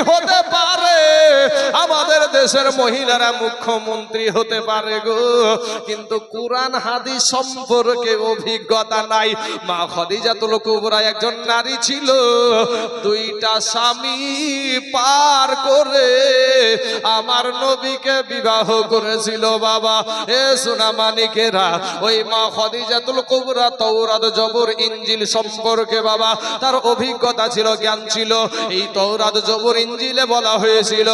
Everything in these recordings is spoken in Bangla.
হতে পারে, আমাদের দেশের মহিলারা মুখ্যমন্ত্রী হতে পারে গো, কিন্তু কোরআন হাদিস সম্পর্কে অভিজ্ঞতা নাই। মা খাদিজাতুল কুবরা একজন নারী ছিল, দুইটা স্বামী পার করে আমার নবীকে বিবাহ করেছিল। বাবা এ সোনা মানিকেরা, ওই মা খাদিজাতুল কুবরা তাওরাত জবর ইনজিল সম্পর্কে বাবা তার অভিজ্ঞতা ছিল, জ্ঞান ছিল। এই তাওরাত জবর ইনজিলে বলা হয়েছিল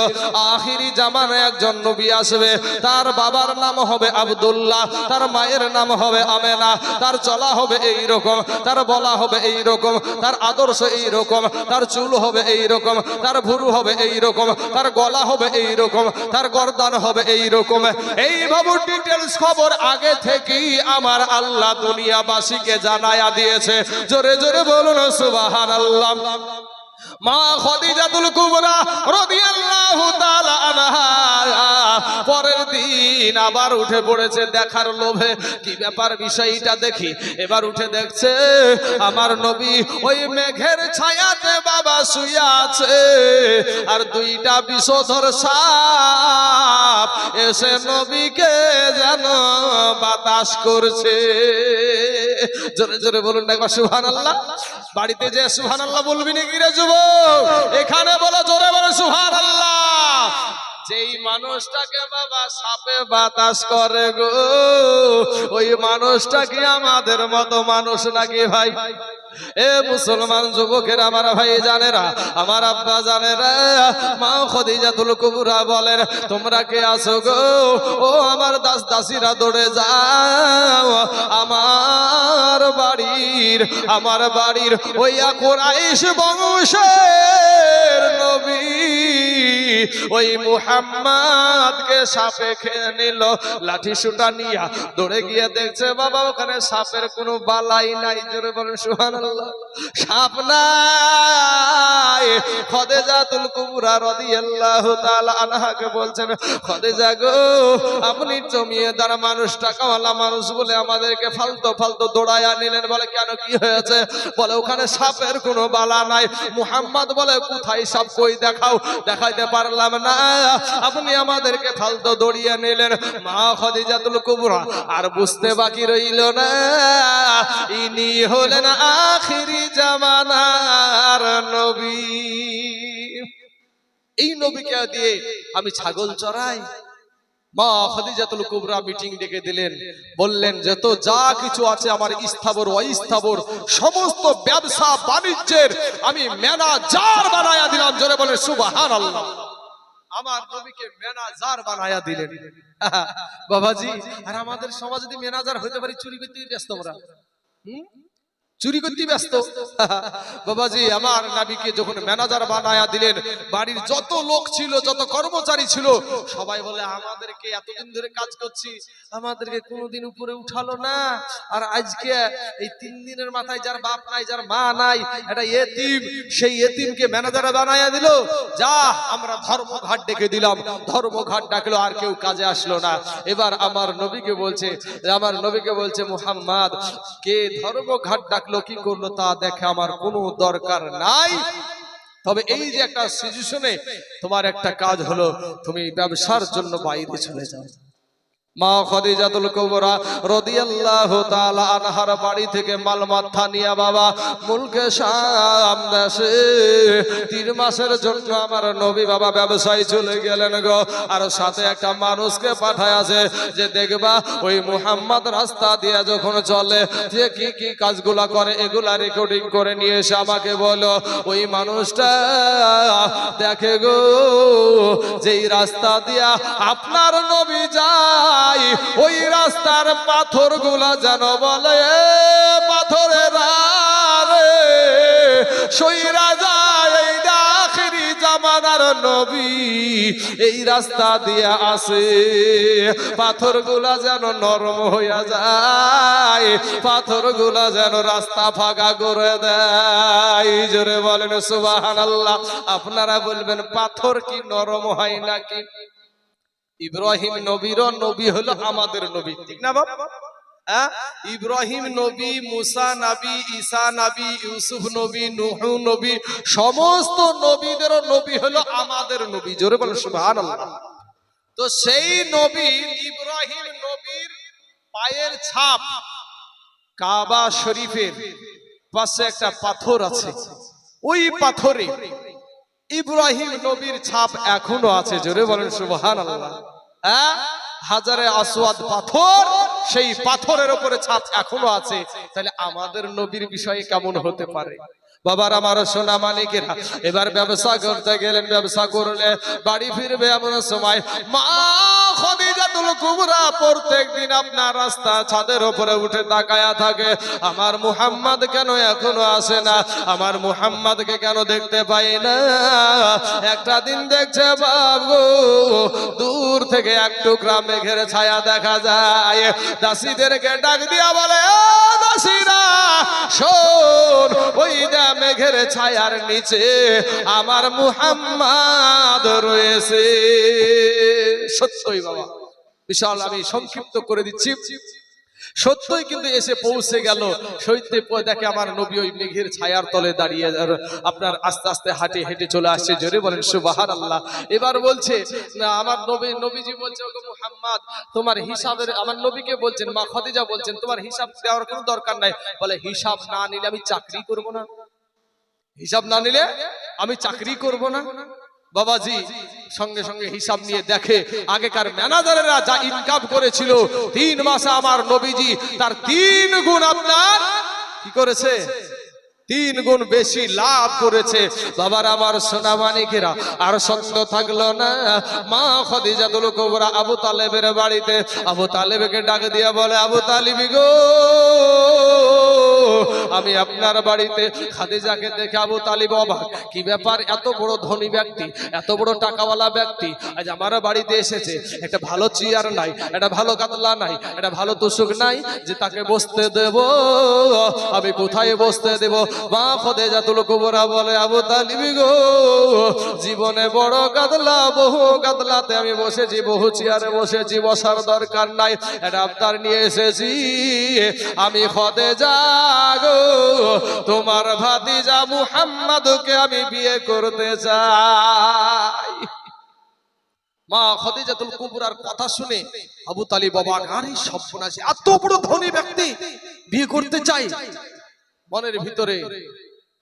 আখিরি জামানায় একজন নবী আসবে, তার বাবার নাম হবে আব্দুল্লাহ, তার মায়ের নাম হবে আমেনা, তার চলা হবে এই রকম, তার বলা হবে এই রকম, তার আদর্শ এই রকম, তার চুল হবে এই রকম, তার ভুরু হবে এই রকম, তার গলা হবে এই রকম, তার গর্দান হবে এই রকম। এইভাবে ডিটেইলস খবর আগে থেকেই আমার আল্লাহ দুনিয়াবাসীকে জানায়া দিয়েছে। জোরে জোরে বলুন সুবহানাল্লাহ। মা খাদিজাতুল কুবরা রাদিয়াল্লাহু তাআলা আনহা পরের দিন আবার উঠে পড়েছে দেখার লোভে, কি ব্যাপার বিষয়টা দেখি। এবার উঠে দেখছে আমার নবী ওই মেঘের ছায়াতে বাবা শুয়ে আছে, আর দুইটা বিষধর সাপ এসে নবীকে যেন বাতাস করছে। জোরে জোরে বলুন না সুবহানাল্লাহ। বাড়িতে যে সুবহানাল্লাহ বলবি নাকি রে যুবক? এখানে বলো জোরে বলো সুবহানাল্লাহ। যেই মানুষটাকে বাবা সাপে বাতাস করে গো, ওই মানুষটা কি আমাদের মতো মানুষ নাকি ভাই? এ মুসলমান যুবকের আমার ভাই জানেরা, আমার আব্বা জানেরা, মা খাদিজাতুল কুবরা বলেন তোমরা কে আছো গো? ও আমার দাস দাসীরা দৌড়ে যাও, আমার বাড়ির ওই কুরাইশ বংশের নবী ওই মুহাম্মদকে সাপে খেয়ে নিল। লাঠি সুটা নিয়া দৌড়ে গিয়ে দেখছে বাবা ওখানে সাপের কোনো বালাই নাই। জোরে বলেন সুবহানাল্লাহ। সাপ নাই। খাদিজাতুল কুবরা রাদিয়াল্লাহু তাআলা আনহাকে বলছেন খাদিজা গো, আপনি জমিদার মানুষ, টাকাওয়ালা মানুষ বলে আমাদেরকে ফালতু ফালতু দৌড়ায়া নিলেন। বলে কেন, কি হয়েছে? বলে ওখানে সাপের কোনো বালা নাই। মুহাম্মদ বলে কোথায় সাপ, কই দেখাও। দেখাইতে পারলাম না, আপনি আমাদেরকে ফালতু দৌড়িয়ে নিলেন। মা খাদিজাতুল কুবরা আর বুঝতে বাকি রইল না, ইনি হলেন আখিরি জামানার নবী। এই নবীকে দিয়ে আমি ছাগল চড়াই? মা খাদিজাতুল কুবরা মিটিং ডেকে দিলেন, বললেন যত যা কিছু আছে আমার স্থাবর অস্থাবর সমস্ত ব্যবসা বাণিজ্যের আমি ম্যানেজার বানায়া দিলাম। জোরে বলেন সুবহানাল্লাহ। আমার নবীকে ম্যানেজার বানায়া দিলেন বাবাজি। আর আমাদের সমাজ যদি ম্যানেজার হইতে পারি, চুরি করতে ব্যস্ত আমরা, চুরি করতে ব্যস্ত বাবাজি। আমার নবীকে যখন ম্যানেজার বানায়া দিলেন, বাড়ির যত লোক ছিল, যত কর্মচারী ছিল, সবাই বলে আমাদেরকে এতদিন ধরে কাজ করছি, আমাদেরকে কোনোদিন উপরে উঠালো না। আর আজকে এই 3 দিনের মাথায় যার বাপ নাই, যার মা নাই, এটা এতিম, সেই এতিমকে ম্যানেজার বানায়া দিল। যা আমরা ধর্মঘাট ডেকে দিলাম, ধর্মঘাট ডাকলো, আর কেউ কাজে আসলো না। এবার আমার নবীকে বলছে মুহাম্মদ কে ধর্মঘাট ডাকলো, কি করলো তা দেখে আমার কোনো দরকার নাই। তবে এই যে একটা সিচুয়েশনে তোমার একটা কাজ হলো, তুমি ব্যবসার জন্য বাইরে চলে যাও। মা খাদিজাতুল কুবরা রাদিয়াল্লাহু তাআলা আনহার বাড়ি থেকে মাল মাথা নিয়ে বাবা মুলকে শাম দেশে 3 মাসের জন্য আমার নবী বাবা ব্যবসায় চলে গেলেন গো। আর সাথে একটা মানুষকে পাঠায়াছে যে দেখবা ওই মুহাম্মদ রাস্তা দিয়ে যখন চলে যে কি কি কাজগুলা করে এগুলা রেকর্ডিং করে নিয়ে এসে আমাকে বলো। ওই মানুষটা দেখে গো, যেই রাস্তা দিয়া আপনার নবী যায় ওই রাস্তার পাথর গুলা যেন বলে পাথরের রে সইরা যায়, এই আখিরি জামানার নবী এই রাস্তা দিয়ে আসে। পাথর গুলা যেন নরম হইয়া যায়, পাথর গুলা যেন রাস্তা ফাঁকা করে দেয়। জোরে বলেন সুবহানাল্লাহ। আপনারা বলবেন পাথর কি নরম হয় নাকি? ইব্রাহিম নবীর নবী হলো আমাদের নবী, ঠিক না বাবা? ইব্রাহিম নবী, মুসা নবী, ঈসা নবী, ইউসুফ নবী, নূহ নবী, সমস্ত নবীদেরও নবী হলো আমাদের নবী। জোরে বলেন সুবহানাল্লাহ। তো সেই নবী ইব্রাহিম নবীর পায়ের ছাপ কাবা শরীফের পাশে একটা পাথর আছে, ওই পাথরে ইব্রাহিম নবীর ছাপ এখনো আছে। জোরে বলেন সুবহানাল্লাহ। হাজারে আসওয়াদ পাথর, সেই পাথরের উপরে ছাপ এখনো আছে। তাহলে আমাদের নবীর বিষয়ে কেমন হতে পারে? বাবার আমার সোনা মানিকেরা, এবার ব্যবসা করতে গেলেন, ব্যবসা করলে বাড়ি ফিরবে এমন সময় মা খাদিজাতুল কুবরা প্রত্যেকদিন আপনার রাস্তা ছাদের উপরে উঠে তাকায়া থাকে, আমার মুহাম্মদ কেন এখনো আসে না, আমার মুহাম্মদকে কেন দেখতে পাই না। একটা দিন দেখছে বাবু দূর থেকে একটু গ্রামে ঘেরে ছায়া দেখা যায়, দাসীদেরকে ডাক দিয়া বলে, ও দাসীরা শোন, ওই মেঘের ছায়ার নিচে আমার মুহাম্মদ রয়েছে। সত্যই বাবা, বিশাল আমি সংক্ষিপ্ত করে দিচ্ছি, সত্যই কিন্তু এসে পৌঁছে গেল। সত্যি দেখে আমার নবী ওই মেঘের ছায়ার তলে দাঁড়িয়ে আপনার আস্তে আস্তে হাঁটে হেঁটে চলে আসছে। জোরে বলেন সুবহানাল্লাহ। এবার বলছে না, আমার নবীজি বলছে, ওগো মুহাম্মদ তোমার হিসাবের, আমার নবীকে বলছেন, মা খাদিজা বলছেন তোমার হিসাব দেওয়ার কোনো দরকার নাই। বলে হিসাব না নিলে আমি চাকরি করব না, হিসাব না নিলে আমি চাকরি করব না। বাবাজি সঙ্গে সঙ্গে হিসাব নিয়ে দেখে আগেকার ম্যানেজারেরা যা ইনকাম করেছিল 3 মাসে আমার নবীজি তার 3 গুণ আপনার কি করেছে, 3 গুণ বেশি লাভ করেছে। বাবার আমার সোনা মানিকেরা, আর সত্য থাকলো না, মা খাদিজাতুল কুবরা আবু তালেবের বাড়িতে আবু তালেবকে ডাক দিয়া বলে, আবু তালিব গো আমি আপনার বাড়িতে। খাদিজাকে দেখে আবু তালিব অবাক, কি ব্যাপার, এত বড় ধনী ব্যক্তি, এত বড় টাকাওয়ালা ব্যক্তি আজ আমার বাড়িতে এসেছে, একটা ভালো চেয়ার নাই, একটা ভালো গাদলা নাই, একটা ভালো তোষক নাই যে তাকে বসতে দেব, আমি কোথায় বসতে দেব? মা খাদিজাতুল কুবরা বলে, আবু তালিব গো জীবনে বড় গাদলা, বহু গাদলাতে আমি বসেছি, বহু চেয়ারে বসেছি, বসার দরকার নাই, একটা আবদার নিয়ে এসেছি, আমি খাদিজা গো তোমার ভাতিজা মুহাম্মদকে আমি বিয়ে করতে চাই। মা খাদিজাতুল কুবরার কথা শুনে আবু তালিব অবাক, আরে সর্বনাশী, এত বড় ধনী ব্যক্তি বিয়ে করতে চাই। মনের ভিতরে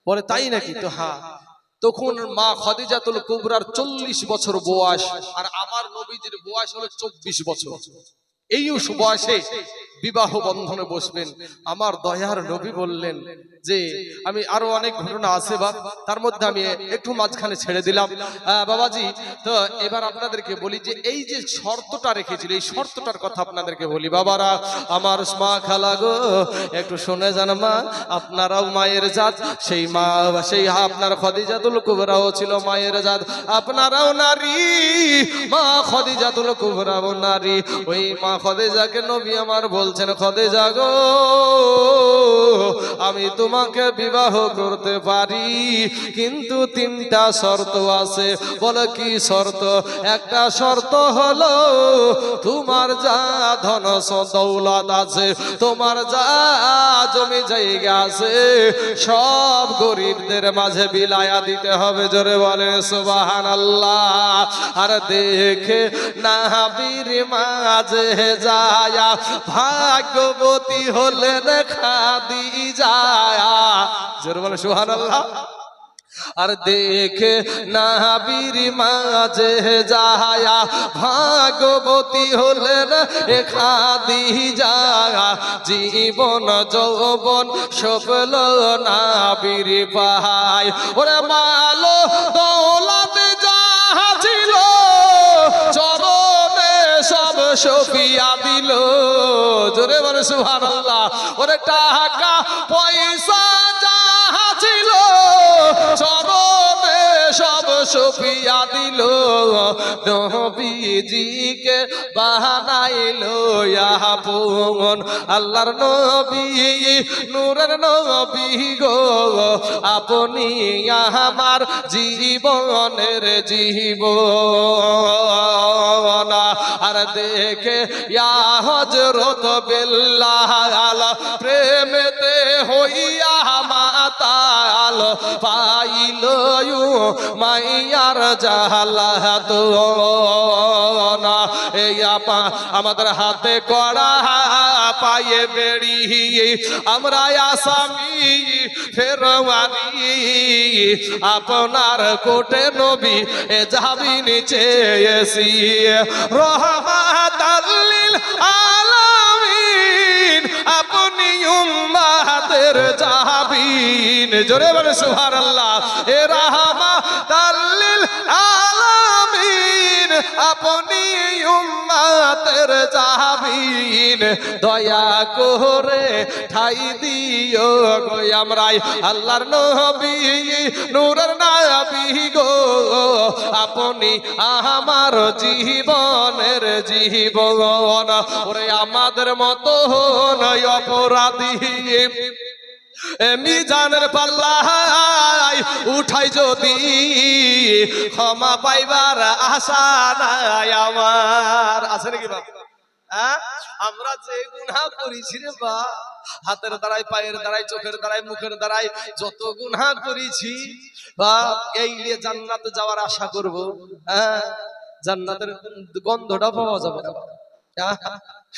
বলে, তাই নাকি? তো হ্যাঁ। তখন মা খাদিজাতুল কুবরার 40 বছর বয়স, আর আমার নবীজির বয়স হলো 24 বছর। এই বয়সে বিবাহ বন্ধনে বসবেন। আমার দয়ার নবী বললেন যে, আমি আরো অনেক ঘটনা আছে বাপ, তার মধ্যে আমি একটু মাঝখানে ছেড়ে দিলাম বাবাজি। তো এবার আপনাদেরকে বলি যে এই যে শর্তটা রেখেছিল, এই শর্তটার কথা আপনাদেরকে বলি। বাবারা আমার মা খালা গো একটু শুনে যান মা, আপনারাও মায়ের জাত, সেই মা সেই আপনার খাদিজাতুল কুবরাও ছিল মায়ের জাত, আপনারাও নারী, মা খাদিজাতুল কুবরাও নারী। ওই মা খাদিজাকে নবী আমার বলছেন, খাদিজা গো আমি তোমাকে বিবাহ করতে পারি, কিন্তু 3টা শর্ত আছে। বলে কি শর্ত? একটা শর্ত হলো তোমার যা ধন দৌলত আছে, তোমার যা জমি জায়গা আছে, সব গরিবদের মাঝে বিলায়া দিতে হবে। জোরে বলে সুবহানাল্লাহ। আর দেখে নাবির মাঝে যায়া ভাগ্যবতী হলেন খাদিজা। জোরে বলে সুবহানাল্লাহ। আর দেখে নাবির মাঝে যায়া ভাগ্যবতী হলেন খাদিজা। জীবন যৌবন সফল নাবির পায়, ওরে মালো দৌলত যাহা ছিল চরণে সব সফিয়া দিল। জোরে বলে সুবহানাল্লাহ। ওরে টাকা পয়সা যাহা ছিল চরণে সব শফিয়া দিল, নবীজিকে বানাইলো আপন। আল্লাহর নবী নূরের নবী গো, আপনি আমার জীবনের জীবন। আর দেখে ইয়া হযরত বিল্লাল, প্রেমেতে হইয়া মাতাল, পাইল মাইয়ার জালাত। এই আপা আমাদের হাতে কড়া, পায়ে বেড়ি, আমরা আসামি ফেরওয়ানি, আপনার কোটে নবী এ যাবিন চেয়েছি, রহমাতাল লিল আলামিন, আপনি উম্মতের যাবিন। জোরে বলে সুবহানাল্লাহ। এ রহমাতাল লিল আলামিন, আপনি উম্মতের যাবিন, দয়া করে ঠাই দিও গো আমরাই আল্লাহর নবী নূরের নবী গো, আপনি আমার জীবনের জীবন। ওরে আমাদের মতো নয় অপরাধী, মিজানের পাল্লায় উঠাই যদি, ক্ষমা পাইবার আশা নাই আমার। আছে নাকি বাবা? আমরা যে গুনাহ করেছি রে বা, হাতের দ্বারাই, পায়ের দ্বারাই, চোখের দ্বারাই, মুখের দ্বারাই যত গুনাহ করেছি বা, এই নিয়ে জান্নাতে যাওয়ার আশা করব, জান্নাতের গন্ধটা পাওয়া যাবে না।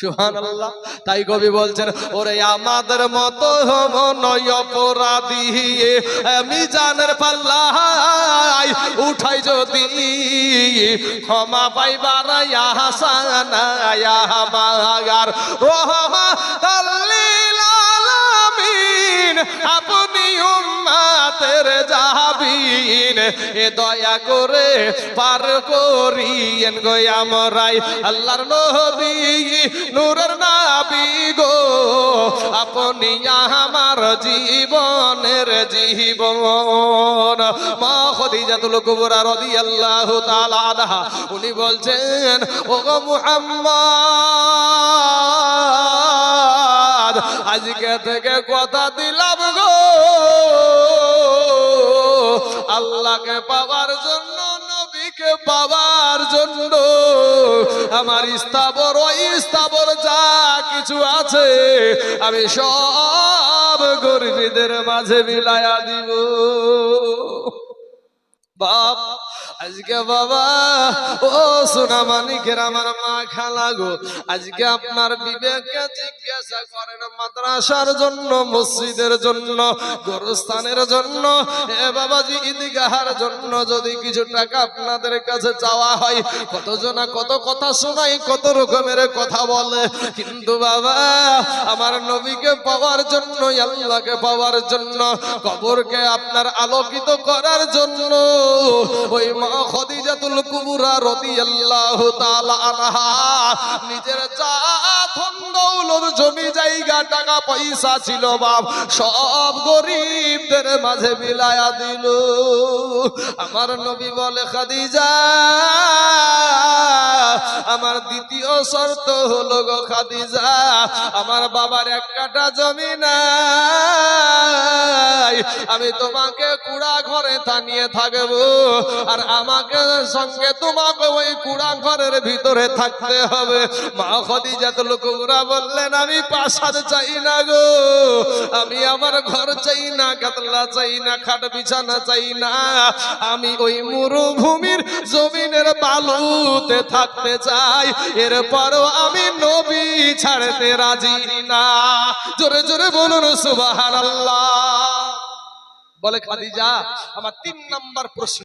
সুবহানাল্লাহ। তাই কবি বলছেন, ওরে আমাদের মতো নয় অপরাধী, মিজানের পাল্লায় উঠাই যদি, ক্ষমা পাইবার আশা নাই আমার। রহমাতাল লিল আলামিন, আপনি উম্মতের যাবিন, এ দয়া করে পার করিয়েন গো আমরাই আল্লাহর নবী নূরের নবী গো, আপনি আমার জীবনের জীবন। মা খাদিজাতুল কুবরা রাদিয়াল্লাহু তাআলা আনহা উনি বলছেন, ও গো মুহাম্মদ, আজকে থেকে কথা দিলাম গো, আল্লাহকে পাওয়ার জন্য, নবীকে পাওয়ার জন্য, আমার স্থাবর অস্থাবর যা কিছু আছে আমি সব গরিবদের মাঝে বিলায়া দিব। বাপ আজকে বাবা, ও সোনা মানিকের আমার মা খালা গো, আজকে আপনার বিবেককে জিজ্ঞাসা করেন, মাদ্রাসার জন্য, মসজিদের জন্য, গোরস্থানের জন্য, এ বাবাজি ঈদগাহের জন্য যদি কিছু টাকা আপনাদের কাছে চাওয়া হয়, কতজনা কত কথা শোনাই, কত রকমের কথা বলে, কিন্তু বাবা আমার নবীকে পাওয়ার জন্য, আল্লাহকে পাওয়ার জন্য, কবরকে আপনার আলোকিত করার জন্য, ওই মা খাদিজাতুল কুবরা রাদিয়াল্লাহু তাআলা আনহা নিজের যা ধন দৌলত, জমি জায়গা, টাকা পয়সা ছিল বাপ, সব গরিবদের মাঝে বিলায়া দিল। আমার নবী বলে, খাদিজা আমার দ্বিতীয় শর্ত হলো গো খাদিজা, আমার বাবার এক কাঠা জমি নাই, আমি তোমাকে কুড়া ঘরে থানিয়ে থাকবো, আর আমাকে সঙ্গে তোমাকে ওই কুড়া ঘরের ভিতরে থাকতে হবে। মা খাদিজাতুল কুবরা বললেন, আমি প্রাসাদ চাই না গো, আমি আমার ঘর চাই না, গাদলা চাই না, খাট বিছানা চাই না, আমি ওই মরুভূমির জমিনের বালুতে থাকতে চাই, এরপরও আমি নবী ছাড়তে রাজি না। জোরে জোরে বলুন সুবহানাল্লাহ। বলে খাদিজা, আমার 3 নাম্বার প্রশ্ন,